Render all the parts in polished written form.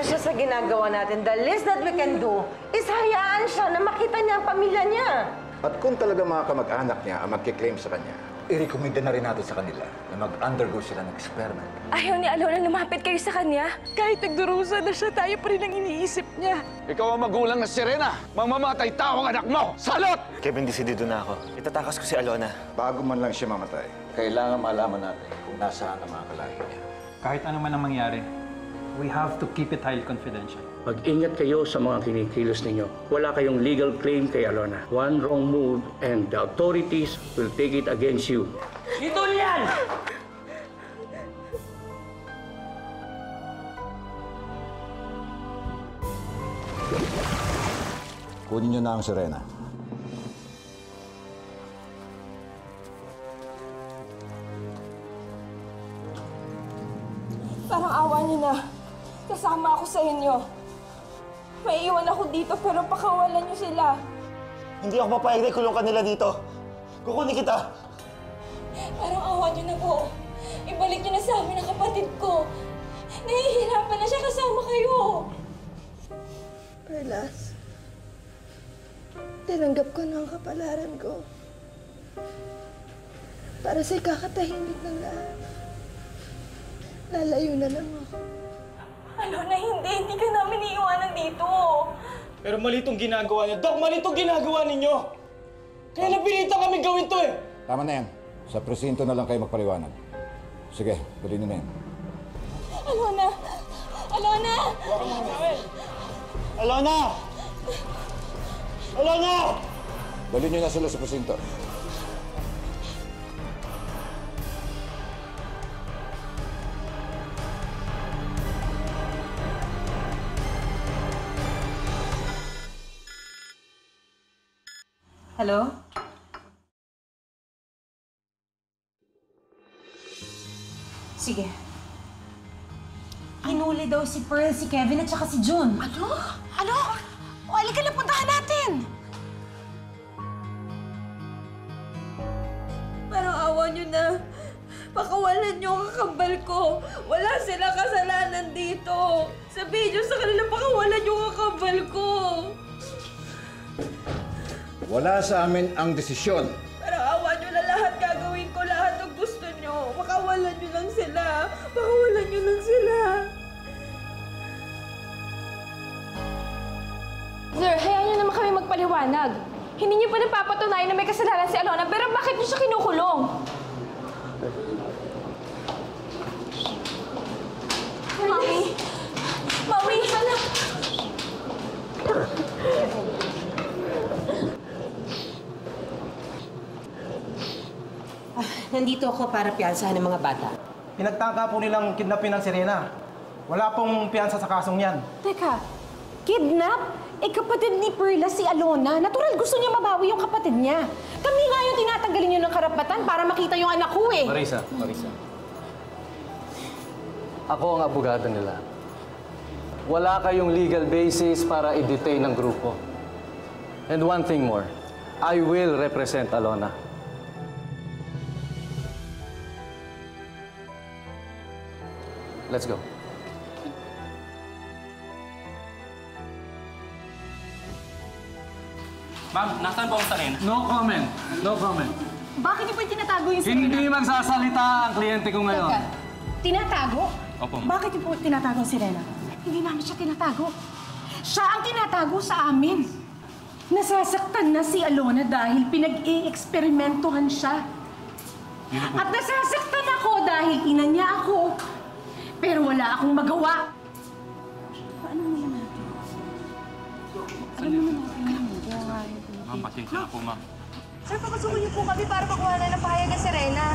siya sa ginagawa natin, the least that we can do is hayaan siya na makita niya ang pamilya niya. At kung talaga mga kamag-anak niya ang magkiklaim sa kanya, i-recommend na rin natin sa kanila na mag-undergo sila ng experiment. Ayaw ni Alona lumapit kayo sa kanya. Kahit nagdurusa na siya, tayo pa rin ang iniisip niya. Ikaw ang magulang na Serena. Mamamatay tao ang anak mo. Salot! Kevin, desidido na ako. Itatakas ko si Alona. Bago man lang siya mamatay, kailangan malaman natin kung nasaan ang mga kalahi niya. Kahit ano man ang mangyari, we have to keep it highly confidential. Mag-ingat kayo sa mga kinikilos ninyo. Wala kayong legal claim kay Alona. One wrong move and the authorities will take it against you. Ito yan! Kunin niyo na ang Serena. Parang awa niyo na. Kasama ako sa inyo. May iwan ako dito pero pakawalan niyo sila. Hindi ako papayag na ikulong ka nila dito. Kukunin kita. Parang awa niyo na po. Ibalik niyo na sa amin ang kapatid ko. Nahihirapan na siya kasama kayo. Perlas, tinanggap ko na ang kapalaran ko. Para sa ikakatahimik ng lahat. Lalayo na lang ako. Alona, hindi ka namin iiwanan dito. Pero mali itong ginagawa niyo. Dok, mali itong ginagawa ninyo! Kaya napilitan kami gawin to eh! Tama na yan. Sa presinto na lang kayo magpaliwanag. Sige, tuloy niyo na yan. Alona! Alona! Alona! Alona! Dali niyo na sila sa presinto. Hello? Sige. Hinuli daw si Pearl, si Kevin at saka si June. Ano? Ano? O, halika na, puntahan natin! Parang awa niyo na. Pakawalan niyo ang kakambal ko. Wala silang kasalanan dito. Sabihin niyo sa kanila, pakawalan niyo ang kakambal ko. Wala sa amin ang desisyon. Parang awa niyo na lahat gagawin ko, lahat ng gusto niyo. Pakawalan niyo lang sila. Pakawalan niyo lang sila. Sir, hayaan niyo naman kami magpaliwanag. Hindi niyo pa napapatunayan na may kasalanan si Alona, pero bakit niyo siya kinukulong? Mami! Mami! Nandito ako para piyansahan ng mga bata. Pinagtangka po nilang kidnapin ng Serena. Wala pong piyansa sa kasong yan. Teka, kidnap? Eh, kapatid ni Perla si Alona. Natural gusto niya mabawi yung kapatid niya. Kami nga yung tinatanggalin niyo ng karapatan para makita yung anak ko eh. Marisa. Ako ang abogado nila. Wala kayong legal basis para i-detain ng grupo. And one thing more, I will represent Alona. Let's go. Ma'am, nasaan po ang Serena? No comment. No comment. Bakit niyo po yung tinatago yung Serena? Hindi magsasalita ang kliyente ko ngayon. Teka, tinatago? Opo, ma'am. Bakit niyo po tinatago ang Serena? Hindi namin siya tinatago. Siya ang tinatago sa amin. Nasasaktan na si Alona dahil pinag-i-eksperimentuhan siya. At nasasaktan ako dahil ina niya ako. Pero wala akong magawa. Ano naman natin? Ano naman natin? Ma'am, pasensya na po, ma'am. Sir, pagkasuko niyo po kami para makuha na ng pahayag ang Serena.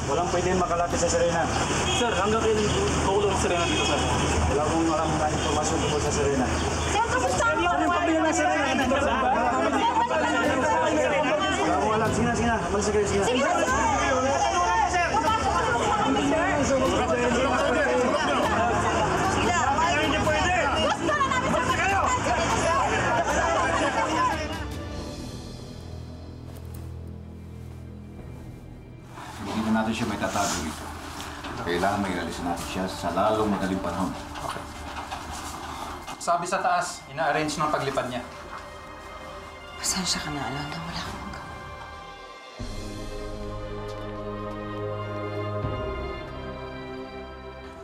Walang pwede makalapit sa Serena. Sir, hanggang kailan kukulong ang Serena dito, sir? Wala akong maraming impormasyon tungkol sa Serena. Sir, kamusta ang mga pamilya ng Serena? Wala, sige na. Malis kayo, sige na. Sige na, sir! Hindi na natin siya may tatago dito. Kailangan may realisin natin siya sa lalong madaling panahon. Okay. Sabi sa taas, ina-arrange ng paglipad niya. Pasensya ka na, Alona. Wala akong magawa.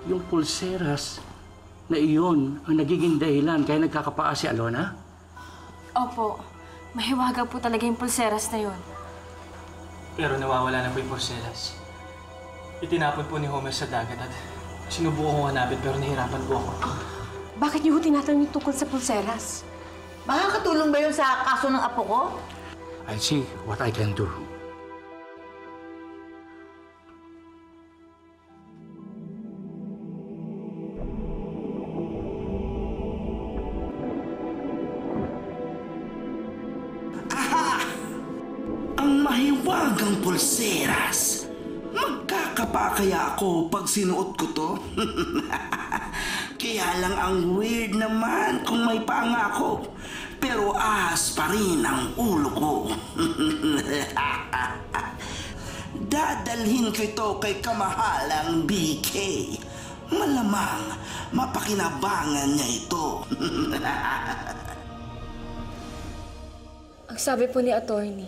Yung pulseras na iyon ang nagiging dahilan kaya nagkakapaa si Alona? Opo. Mahiwaga po talaga yung pulseras na yun. Pero nawawala na po yung porcelas. Itinapon po ni Homer sa dagat at sinubukan kong hanapin pero nahirapan po ako. Bakit niyo tinatanong yung tungkol sa pulseras? Makakatulong ba yun sa kaso ng apo ko? I'll see what I can do. Ang mahiwagang pulseras. Magkakapa kaya ako pag sinuot ko to? Kaya lang ang weird naman kung may panga ako. Pero ahas pa rin ang ulo ko. Dadalhin ko ito kay kamahalang BK. Malamang mapakinabangan niya ito. Ang sabi po ni attorney,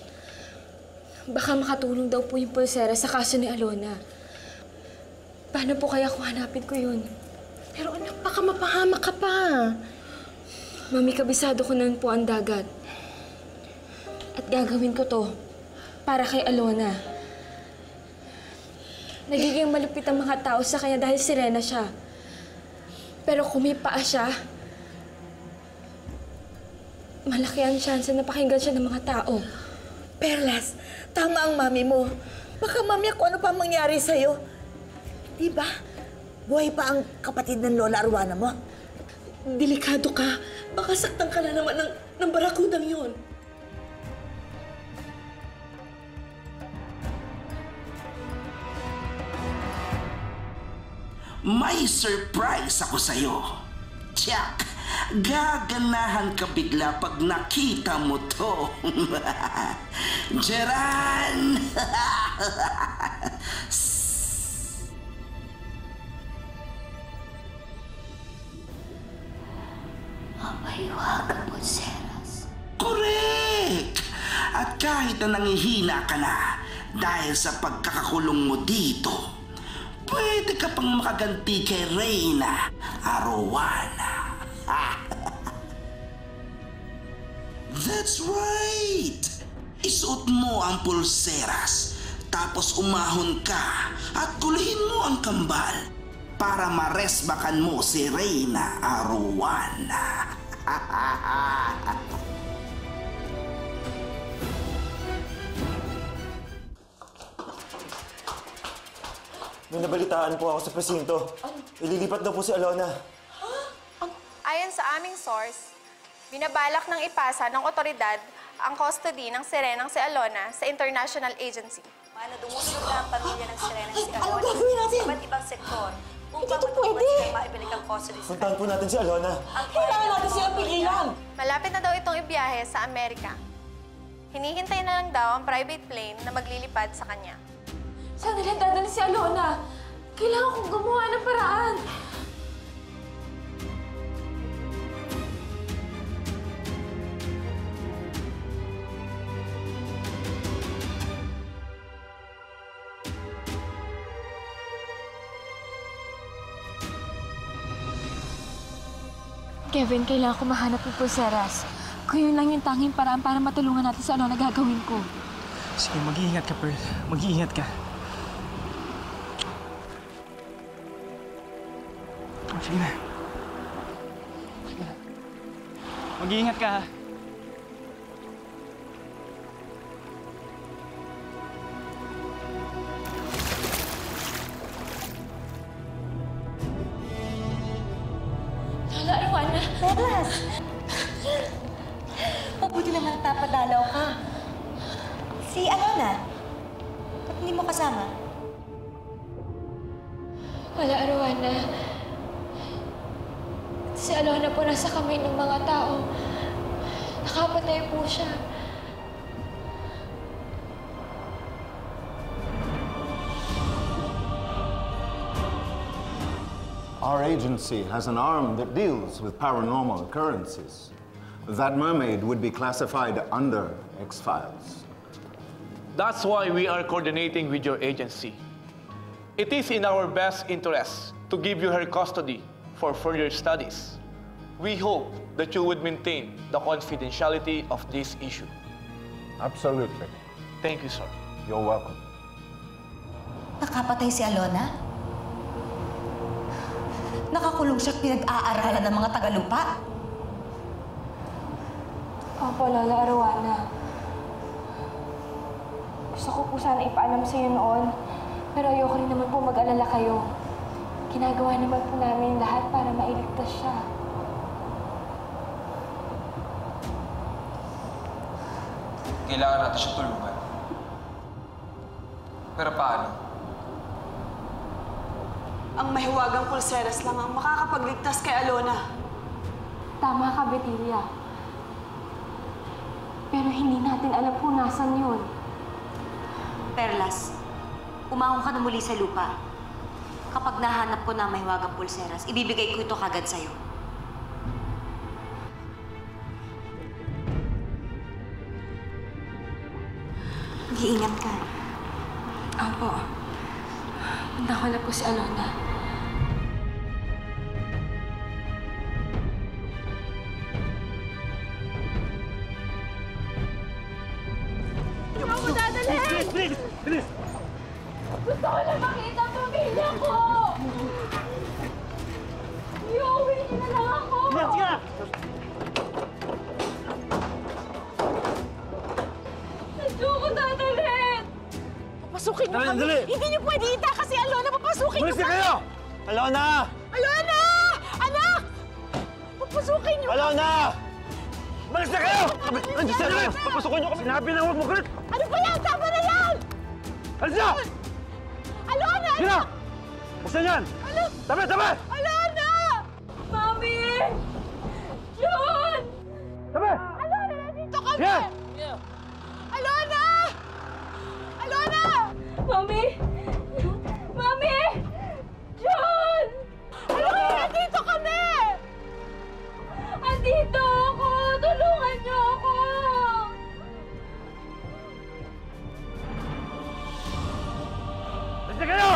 baka makatulong daw po yung pulsera sa kaso ni Alona. Paano po kaya kung hanapin ko yun? Pero anak, baka mapahamak ka pa. Mami, kabisado ko na po ang dagat. At gagawin ko to para kay Alona. Nagiging malupit ang mga tao sa kanya dahil sirena siya. Pero kung may paa siya, malaki ang chance na pakinggan siya ng mga tao. Perlas, tama ang mami mo. Baka mamaya kung ano pa mangyari sa'yo. Diba? Buhay pa ang kapatid ng Lola Arwana mo. Delikado ka. Baka saktan ka na naman ng barakudang yun. May surprise ako sa'yo. Tiyak, gaganahan ka bigla pag nakita mo to. Jeran! Mahiwagang pulseras. Correct! At kahit na nangihina ka na dahil sa pagkakakulong mo dito, pwede ka pang makaganti kay Reyna Arwana. That's right! Isuot mo ang pulseras, tapos umahon ka at kulihin mo ang kambal para maresbakan mo si Reyna Arwana. May nabalitaan po ako sa presinto. Ililipat daw po si Alona. Ayon sa aming source, binabalak ng ipasa ng otoridad ang custody ng sirenang si Alona sa international agency. Mano, dumusulog na ang pamilya ng sirenang si Alona. Anong gagawin natin? Sa iba't ibang sektor. Hindi ito pwede. Maibalik ang custody sa Puntahan po natin si Alona. Kailangan natin siya pigilan. Malapit na daw itong ibiyahe sa Amerika. Hinihintay na lang daw ang private plane na maglilipad sa kanya. Saan nila dadalhin si Alona? Kailangan kong gumawa ng paraan. Kevin, kailangan ko mahanap ng pulseras. Kung yun lang yung tanging paraan para matulungan natin sa Alona gagawin ko. Sige, mag-iingat ka, Pearl. Mag-iingat ka. Sige na. Sige na. Mag-iingat ka, ha? Lola Arwana! Perlas! Mabuti naman napadalaw ka. Si Alona, ba't hindi mo kasama? Lola Arwana. Si Alona po nasa kamay ng mga tao. Nakapatay po siya. Our agency has an arm that deals with paranormal occurrences. That mermaid would be classified under X-Files. That's why we are coordinating with your agency. It is in our best interest to give you her custody for further studies. We hope that you would maintain the confidentiality of this issue. Absolutely. Thank you, sir. You're welcome. Nakapatay si Alona? Nakakulong siya at pinag-aaralan ng mga tagalupa? Opo, Lola Arowana. Gusto ko po sana ipaalam sa iyo noon, pero ayoko rin naman po mag-alala kayo. Ginagawa naman po namin lahat para mailigtas siya. Kailangan natin siya tulungan. Pero paano? Ang mahiwagang pulseras lang ang makakapagligtas kay Alona. Tama ka, Betilia. Pero hindi natin alam kung nasan yun. Perlas, umahon ka na muli sa lupa. Kapag nahanap ko na ang mahiwagang pulseras, ibibigay ko ito kagad sa'yo. Mag-iingat ka. Opo. Punta ko na po si Alona. Hindi ako dadalhin! Bilis! Bilis! Gusto ko lang makita ang pamilya ko! Iuwi niyo na lang ako! Sige na! Hindi ako dadalhin! Papasukin niyo Dali, kami! dali! Hindi niyo pwede ita kasi Alona, papasukin niyo Umalis na kami! kayo! Alona! Alona! Anak! Papasukin niyo Alona! Umalis na kayo! Andiyan na kayo! Papasukin niyo kami! Sinabi na huwag mo kulit! Ano ba yan? Tama na yan! Alis na! Alona! Sige na! Buksan yan! Tabi! Tabi! Alona! Mami! John! Tabi! Alona, nandito kami! Sige! Alona! Alona! Mami! Mami! John! Alona, nandito kami! Andito ako! Tulungan niyo ako! Alis na kayo!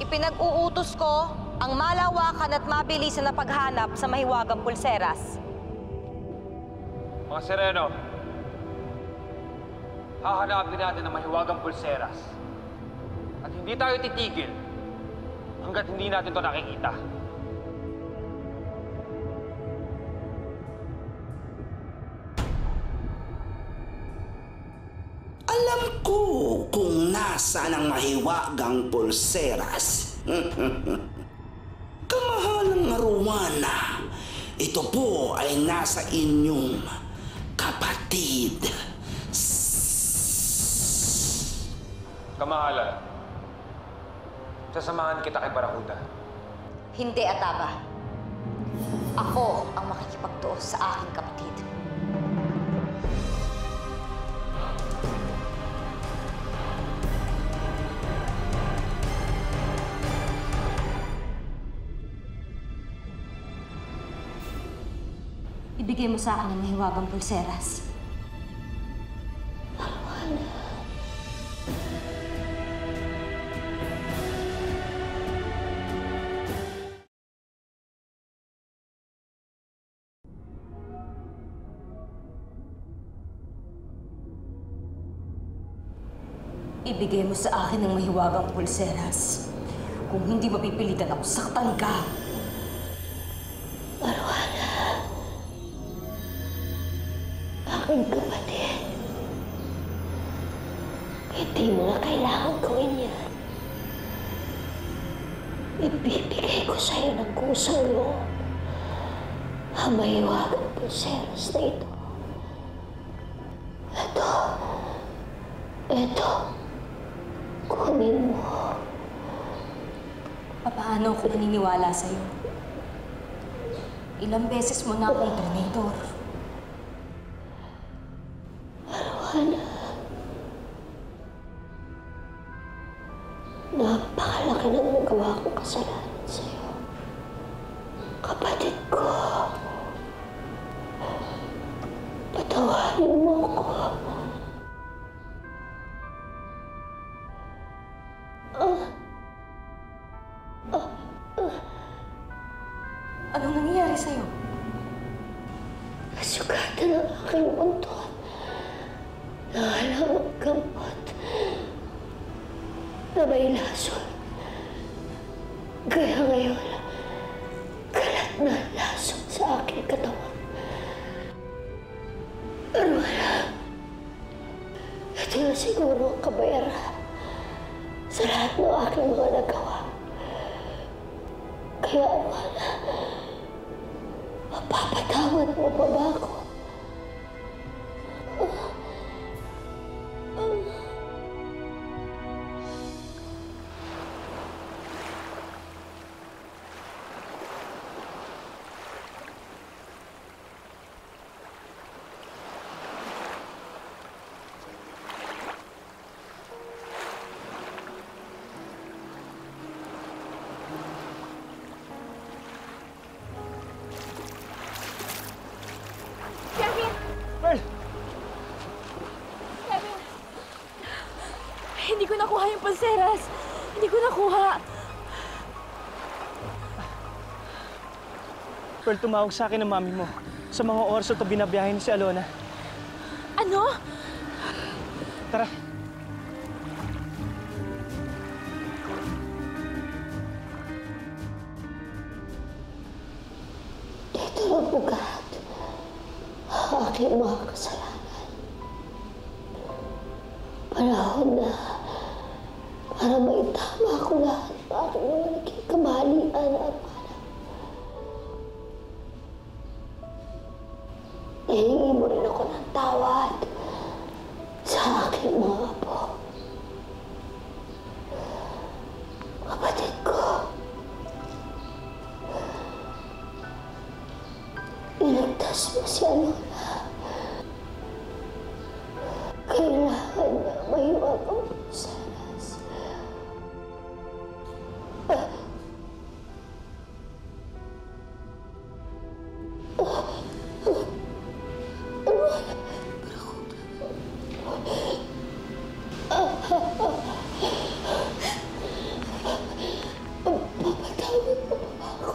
Ipinag-uutos ko ang malawakan at mabilisan na paghanap sa mahiwagang pulseras. Mga Sereno, hahanapin natin ang mahiwagang pulseras. At hindi tayo titigil hanggat hindi natin ito nakikita. Alam ko kung nasaan ang mahiwagang pulseras. Kamahalang Arowana, ito po ay nasa inyong kapatid. Kamahalan, sasamahan kita kay Barakuda. Hindi, Ataba. Ako ang makikipagtuos sa aking kapatid. Ibigay mo sa akin ang mahiwagang pulseras. Ibigay mo sa akin ang mahiwagang pulseras. Kung hindi mapipilitan ako, saktan ka. Arowana. Aking kapatid. Hindi mo na kailangan gawin yan. Ibibigay ko sa'yo ng kusang loob ang mahiwagang pulseras na ito. Ito. Kunin mo. Paano ako maniniwala sa'yo? Ilang beses mo na akong traitor. Arwana, napakalaki ng nagawa kong kasalanan sa'yo. Kapatid ko, patawarin mo ako. Anong nangyayari sa'yo? Nasugatan ang aking buntot. Nahalang ang gampot na may lason. Kaya ngayon, kalat na ang lason sa aking katawan. Arwana, ito na siguro ang kabayaran sa lahat ng aking mga nagawa. Kaya Arwana, mapapatawad mo pa ba ako? Hindi ko nakuha yung pulseras. Hindi ko nakuha. Pearl, tumawag sa akin ng mami mo. Sa mga oras ito binabiyahe ni si Alona. Ano? Tara. Dito ang bugat ang aking mga kasalanan. Panahon na para maitama ko lahat ng aking mga naging kamalian, Arwana. Hihingi mo rin ako ng tawad sa aking mga apo. Kapatid ko, iligtas mo si Alona. Kailangan niya mahiwag ang pulseras. Mapapatawad mo pa ba ako?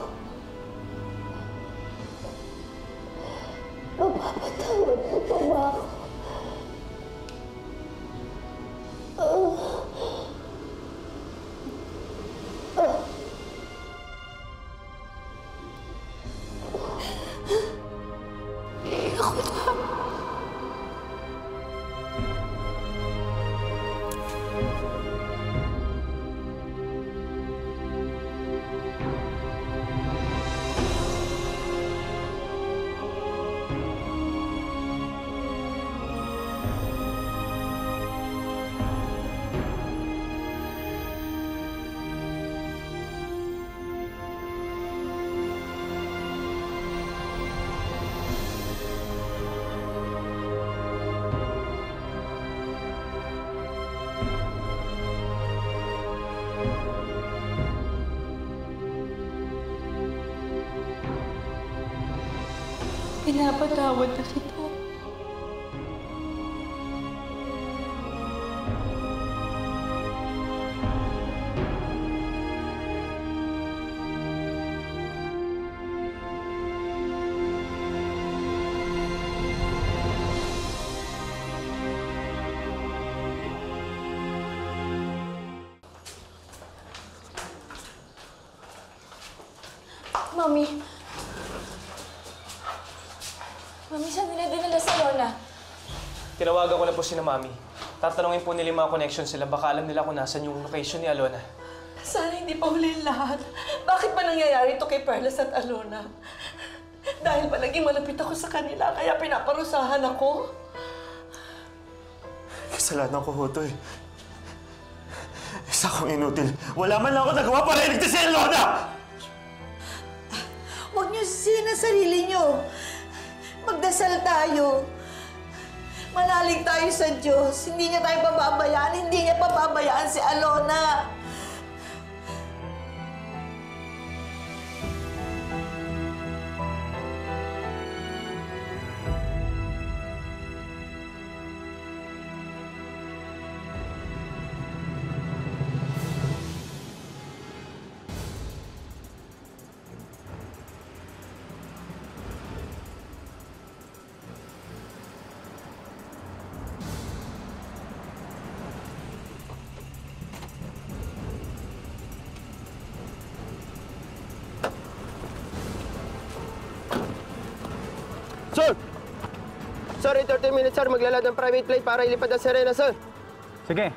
Mapapatawad mo pa ba ako? Pinapatawad na kita. Mami. Mami, saan nila dinala si Alona? Tinawagan ko na po si na Mami. Tatanungin po nila yung mga connections sila. Baka alam nila kung nasan yung location ni Alona. Sana hindi pa huli lahat. Bakit ba nangyayari ito kay Perlas at Alona? Dahil ba naging malapit ako sa kanila, kaya pinaparusahan ako? Kasalanan ko, Hotoy. Isa akong inutil. Wala man lang ako nagawa para iligtas si Alona! Huwag niyo niyo sisihin ang sarili niyo. Magdasal tayo. Manalig tayo sa Diyos. Hindi niya tayo pababayaan. Hindi niya pababayaan si Alona. Sir! Sir, in 30 minutes, sir. Maglalad ng private plane para ilipad ang Serena, sir. Sige,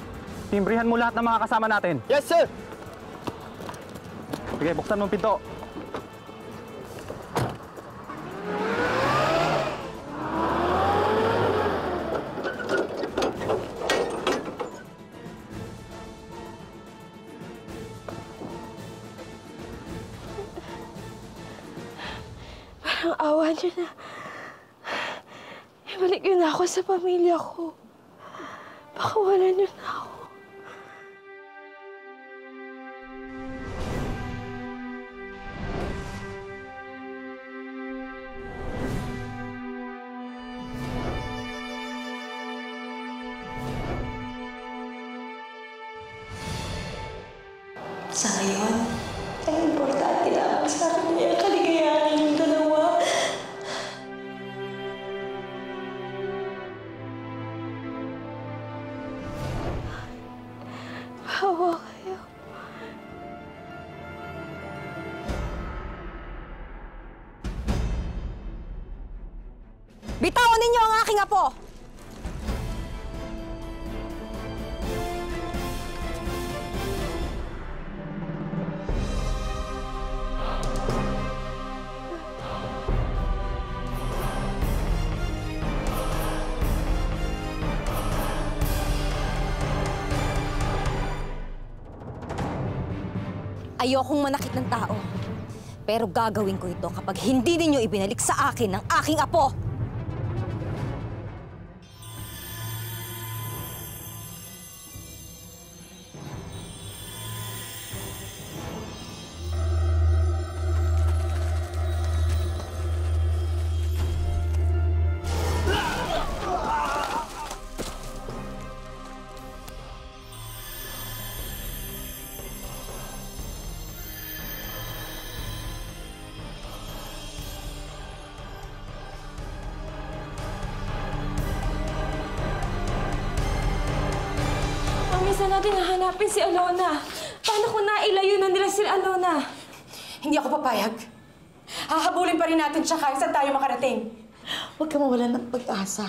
timbrihan mo lahat ng mga kasama natin. Yes, sir! Sige, buksan mo ang pinto. Parang awa niyo na. Ibalik niyo na ako sa pamilya ko. Pakawalan niyo na ako. Sa ngayon, ang importante lamang sa akin ay ang kaligayahan ninyong dalawa. Hawa kayo. Bitawan ninyo ang aking apo! Ayokong manakit ng tao. Pero gagawin ko ito kapag hindi ninyo ibinalik sa akin ang aking apo! Saan natin hahanapin si Alona? Paano kung nailayo na nila si Alona? Hindi ako papayag. Hahabulin pa rin natin siya kahit saan tayo makarating. Huwag ka mawalan ng pag-asa.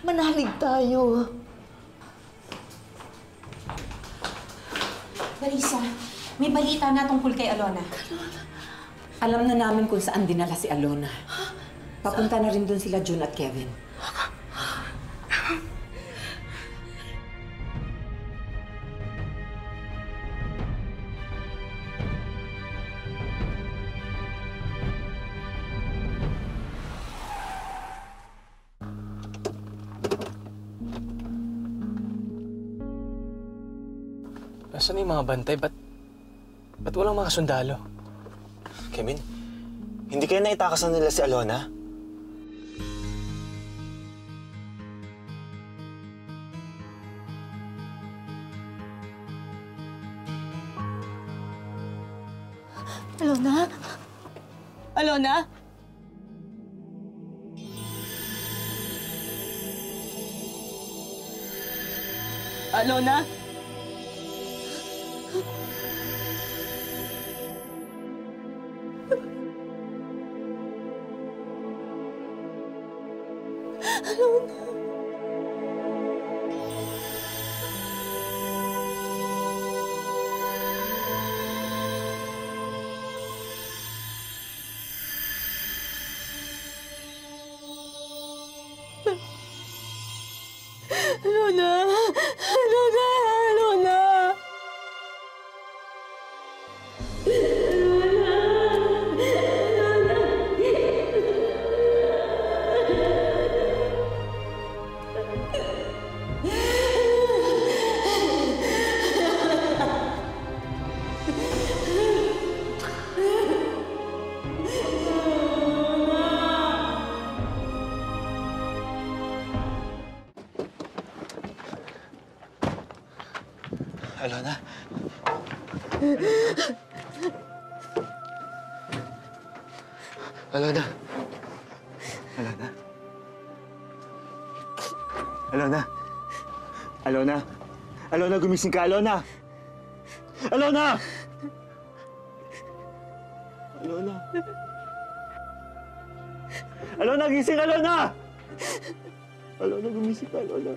Manalig tayo. Marisa, may balita na tungkol kay Alona. Alam na namin kung saan dinala si Alona. Papunta na rin doon sila June at Kevin. Nasaan yung mga bantay? Ba't walang mga sundalo? Kevin, hindi kaya naitakasan nila si Alona? Alona? Alona? Alona? Alona! Alona! Alona! Alona! Alona. Alona. Alona. Alona. Alona, gumising ka, Alona! Alona! Alona. Alona, gising, Alona! Alona, gumising ka, Alona.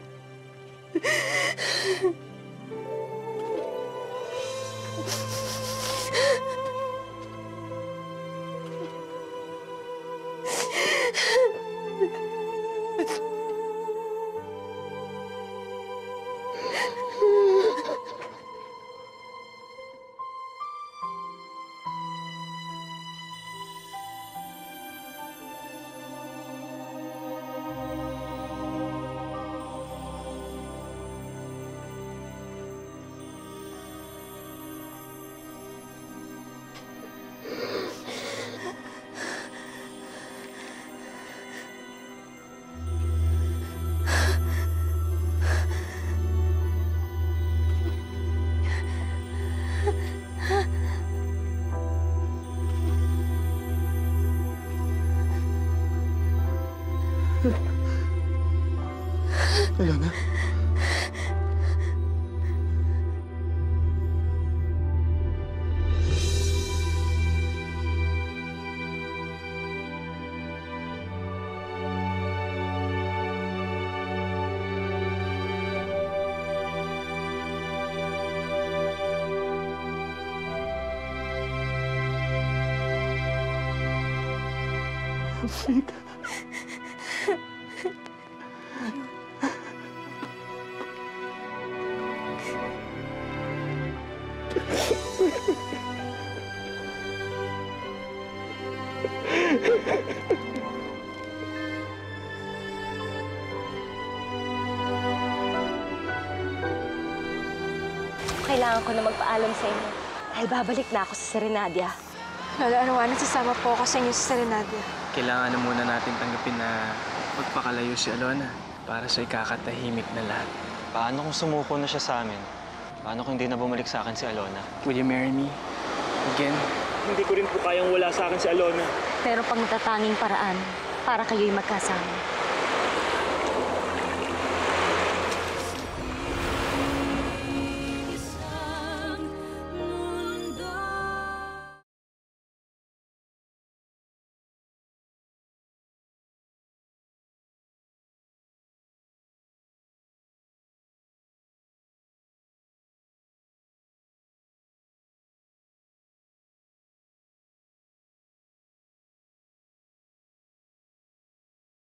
Alona. Fika. Kailangan ko na magpaalam sa inyo. Dahil babalik na ako sa Serenadia. Lola Arwana, sasama po ako sa inyo sa Serenadia. Kailangan na muna natin tanggapin na magpakalayo si Alona para sa ikakatahimik na lahat. Paano kung sumuko na siya sa amin? Paano kung hindi na bumalik sa akin si Alona? Will you marry me? Again? Hindi ko rin po kayang wala sa akin si Alona. Pero pang natatanging paraan para kayo'y magkasama.